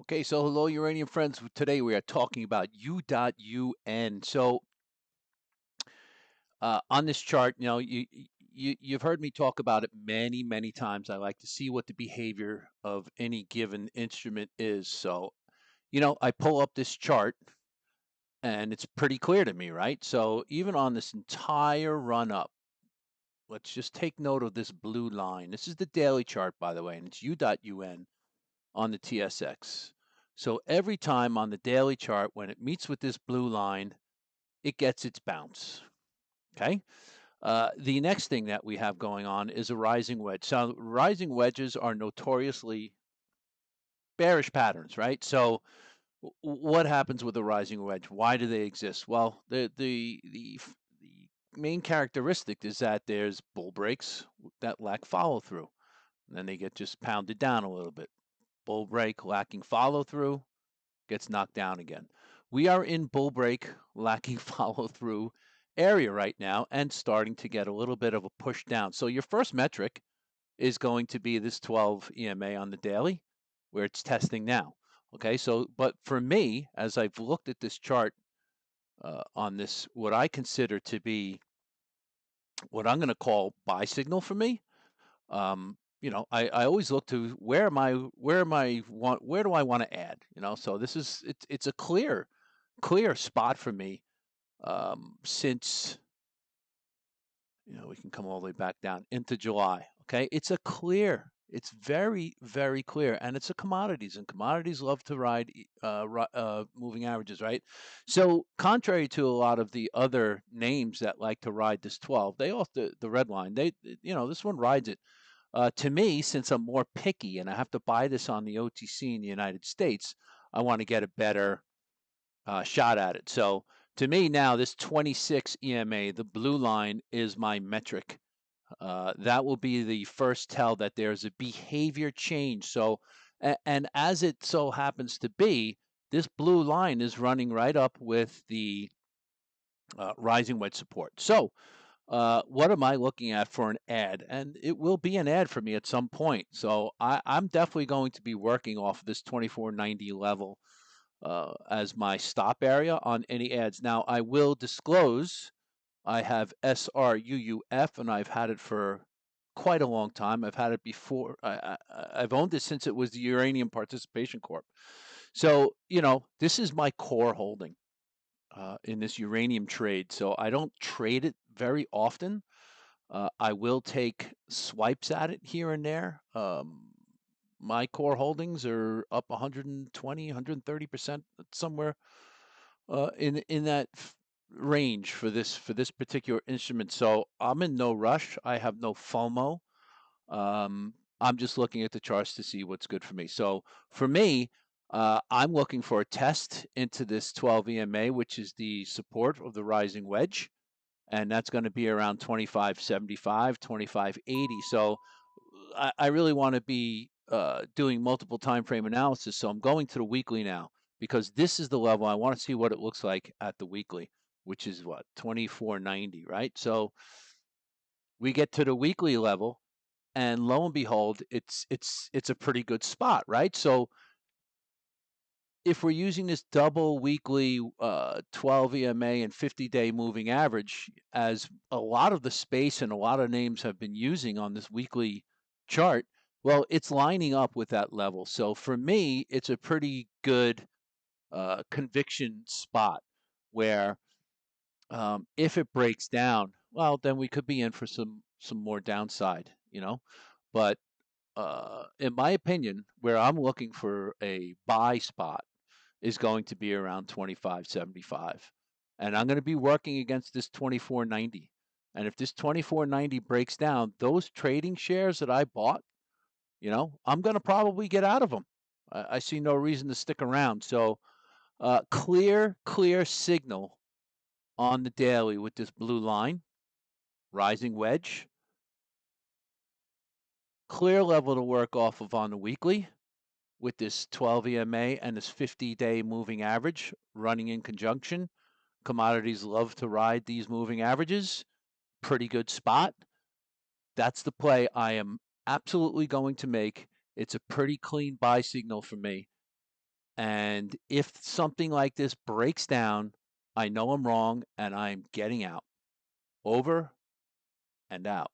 Okay, so hello, uranium friends. Today we are talking about U.UN. So on this chart, you've heard me talk about it many, many times. I like to see what the behavior of any given instrument is. So, I pull up this chart and it's pretty clear to me, right? So even on this entire run up, let's just take note of this blue line. This is the daily chart, by the way, and it's U.UN on the TSX. So every time on the daily chart, when it meets with this blue line, it gets its bounce. Okay. The next thing that we have going on is a rising wedge. So rising wedges are notoriously bearish patterns, right? So what happens with a rising wedge? Why do they exist? Well, the main characteristic is that there's bull breaks that lack follow through, and then they get just pounded down a little bit. Bull break lacking follow through, gets knocked down again. We are in bull break, lacking follow through area right now and starting to get a little bit of a push down. So your first metric is going to be this 12 EMA on the daily where it's testing now. Okay, so but for me, as I've looked at this chart on this, what I consider to be what I'm going to call buy signal for me, I always look to where do I want to add? So it's a clear spot for me since we can come all the way back down into July. Okay, it's very very clear, and it's a commodities, and commodities love to ride moving averages, right? So contrary to a lot of the other names that like to ride this 12, they also the red line. This one rides it. To me, since I'm more picky and I have to buy this on the OTC in the United States, I want to get a better shot at it. So to me now, this 26 EMA, the blue line, is my metric. That will be the first tell that there's a behavior change. So, and as it so happens to be, this blue line is running right up with the rising wedge support. So, what am I looking at for an ad? And it will be an ad for me at some point. So I'm definitely going to be working off of this 2490 level as my stop area on any ads. Now, I will disclose I have SRUUF, and I've had it for quite a long time. I've had it before. I've owned it since it was the Uranium Participation Corp. So, this is my core holding in this uranium trade. So I don't trade it very often. I will take swipes at it here and there. My core holdings are up 120, 130%, somewhere in that range for this particular instrument. So I'm in no rush. I have no FOMO. I'm just looking at the charts to see what's good for me. So for me, I'm looking for a test into this 12 EMA, which is the support of the rising wedge, and that's going to be around 25.75, 25.80. So I really want to be doing multiple time frame analysis. So I'm going to the weekly now because this is the level I want to see what it looks like at the weekly, which is what 2490, right? So we get to the weekly level, and lo and behold, it's a pretty good spot, right? So if we're using this double weekly 12 EMA and 50-day moving average, as a lot of the space and a lot of names have been using on this weekly chart, well, it's lining up with that level. So for me, it's a pretty good conviction spot where if it breaks down, well, then we could be in for some more downside. But in my opinion, where I'm looking for a buy spot is going to be around 25.75. And I'm going to be working against this 24.90. And if this 24.90 breaks down, those trading shares that I bought, I'm going to probably get out of them. I see no reason to stick around. So, clear signal on the daily with this blue line, rising wedge. Clear level to work off of on the weekly with this 12 EMA and this 50-day moving average running in conjunction. Commodities love to ride these moving averages. Pretty good spot. That's the play I am absolutely going to make. It's a pretty clean buy signal for me. And if something like this breaks down, I know I'm wrong and I'm getting out. Over and out.